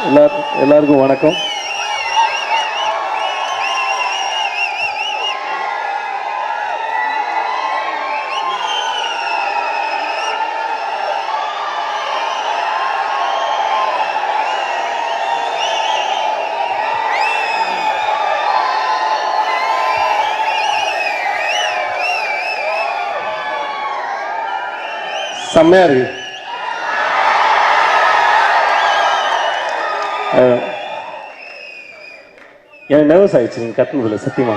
எல்லாருக்கும் வணக்கம். செம்மையா இருக்கு. எனக்கு நர்வஸ் ஆயிடுச்சு நீங்கள் கத்துனதில்ல சத்தியமா.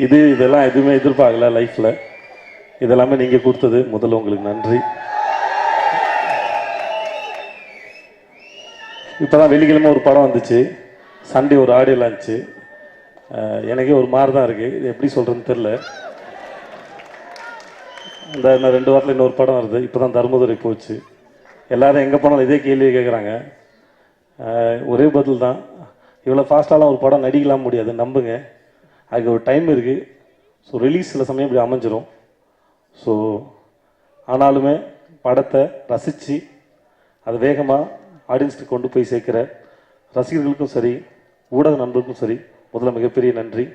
இதெல்லாம் எதுவுமே எதிர்பார்க்கல லைஃப்பில். இதெல்லாமே நீங்கள் கொடுத்தது முதல்ல உங்களுக்கு நன்றி. இப்போ தான் வெள்ளிக்கிழமை ஒரு படம் வந்துச்சு, சண்டே ஒரு ஆடியோ லான்ச்சு. எனக்கே ஒரு மாதிரி தான் இருக்குது, இது எப்படி சொல்கிறதுன்னு தெரில. இந்த இன்னும் 2 வாரத்தில் இன்னொரு படம் வருது. இப்போ தான் தர்மதுரை போச்சு. எல்லோரும் எங்கே போனாலும் இதே கேள்வி கேட்குறாங்க. ஒரே பதில் தான், இவ்வளோ ஃபாஸ்ட்டாலாம் ஒரு படம் நடிக்கலாம் முடியாது, நம்புங்க. அதுக்கு ஒரு டைம் இருக்குது. ஸோ ரிலீஸ் சில சமயம் இப்படி அமைஞ்சிரும். ஸோ ஆனாலுமே படத்தை ரசித்து அதை வேகமாக ஆடியன்ஸுக்கு கொண்டு போய் சேர்க்குற ரசிகர்களுக்கும் சரி, ஊடக நண்பர்களுக்கும் சரி, முதல்ல மிகப்பெரிய நன்றி.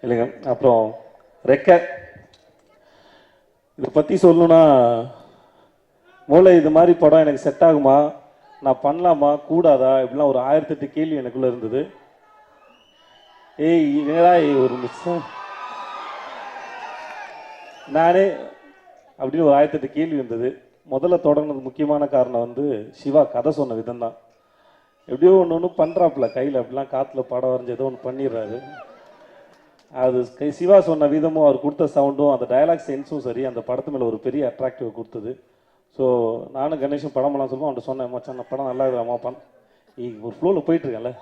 இல்லைங்க, அப்புறம் இதை பற்றி சொல்லணுன்னா, மூளை இது மாதிரி படம் எனக்கு செட் ஆகுமா, நான் பண்ணலாமா கூடாதா, இப்படிலாம் ஒரு 1008 கேள்வி எனக்குள்ளே இருந்தது. என்னடா ஒரு நிமிஷம், நானே அப்படின்னு ஒரு 1008 கேள்வி இருந்தது. முதல்ல தொடங்கினது முக்கியமான காரணம் சிவா கதை சொன்ன விதம் தான். எப்படியோ ஒன்று பண்ணுறாப்புல கையில், அப்படிலாம் காற்றுல படம் வரைஞ்சி ஏதோ ஒன்று பண்ணிடுறாரு. அது சிவா சொன்ன விதமும் அவர் கொடுத்த சவுண்டும் அந்த டயலாக் சென்ஸும் சரி, அந்த படத்து மேலே ஒரு பெரிய அட்ராக்டிவ் கொடுத்தது. ஸோ நானும் கணேஷும் படமெல்லாம் சொல்லுவோம். அவன்கிட்ட சொன்னேன், மச்சான் அந்த படம் நல்லா இருக்குதாம்மா, ஒரு ஃப்ளோவில் போயிட்டுருக்கேன்ல.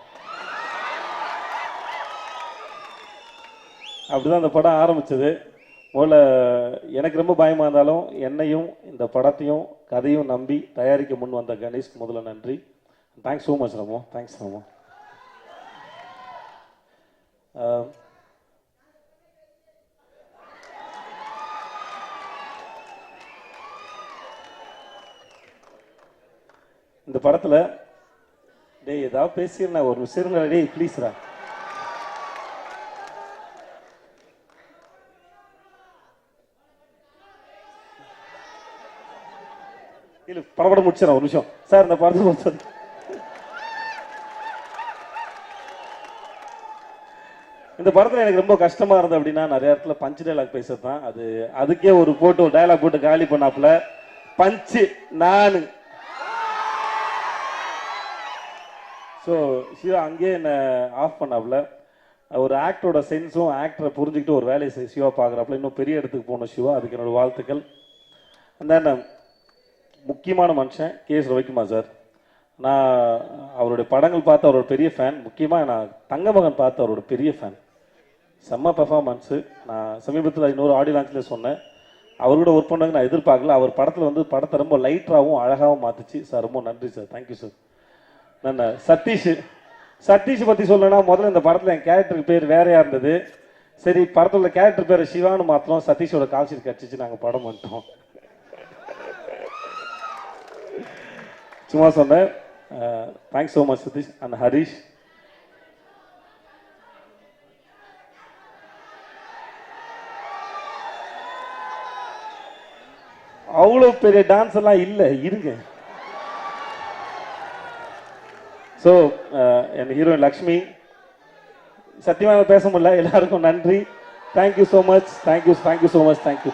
அப்படிதான் அந்த படம் ஆரம்பித்தது. முதல்ல எனக்கு ரொம்ப பயமாக இருந்தாலும் என்னையும் இந்த படத்தையும் கதையும் நம்பி தயாரிக்க முன் வந்த கணேஷ்க்கு முதல்ல நன்றி. Thanks so much Ramo, thanks Ramo. இந்த படத்தில் டேய் ஏதாவது பேசியிருந்தேன், ஒரு விஷயம் டேய் ப்ளீஸ்ரா. இல்லை படப்படம் முடிச்சிடறேன் ஒரு நிமிஷம் சார். இந்த படத்தை இந்த படத்தில் எனக்கு ரொம்ப கஷ்டமாக இருந்தது அப்படின்னா, நிறைய இடத்துல பஞ்சு டைலாக் பேசுறது தான். அதுக்கே ஒரு டைலாக் போட்டு காலி பண்ணாப்புல, பஞ்சு நான். ஸோ சிவா அங்கேயே என்னை ஆஃப் பண்ணாப்புல. ஒரு ஆக்டரோட சென்ஸும் ஆக்டரை புரிஞ்சுக்கிட்டு ஒரு வேலையை சிவா பார்க்குறாப்புல. இன்னும் பெரிய இடத்துக்கு போகணும் சிவா, அதுக்கு என்னோடய வாழ்த்துக்கள். அந்த முக்கியமான மனுஷன் கேஎஸ் ரவிக்குமார் சார். நான் அவருடைய படங்கள் பார்த்து அவரோட பெரிய ஃபேன். முக்கியமாக நான் தங்கமகன் பார்த்து அவரோட பெரிய ஃபேன். செம்ம பெர்ஃபார்மன்ஸு. நான் சமீபத்தில் இன்னொரு ஆடியோ லான்ச்சில் சொன்னேன், அவரோட ஒர்க் பண்ணாங்க நான் எதிர்பார்க்கல. அவர் படத்தில் படத்தை ரொம்ப லைட்டராகவும் அழகாகவும் மாற்றுச்சு சார். ரொம்ப நன்றி சார், தேங்க்யூ சார். நான் சதீஷ் பற்றி சொல்லணும்னா, முதல்ல இந்த படத்தில் என் கேரக்டருக்கு பேர் வேறையா இருந்தது. சரி, படத்தில் கேரக்டர் பேர் சிவான்னு மாற்றணும். சதீஷோட கால்ஷீட் கிடச்சிச்சு, நாங்கள் படம் பண்ணிட்டோம். சும்மா சொன்னேன். Thanks so much Satish and Harish. அவ்வளோ பெரிய டான்ஸ் எல்லாம் இல்லை, இருங்க. ஸோ என் ஹீரோயின் லக்ஷ்மி, சத்தியமாக பேச முடியல. எல்லாருக்கும் நன்றி. Thank you so much, thank you so much, thank you.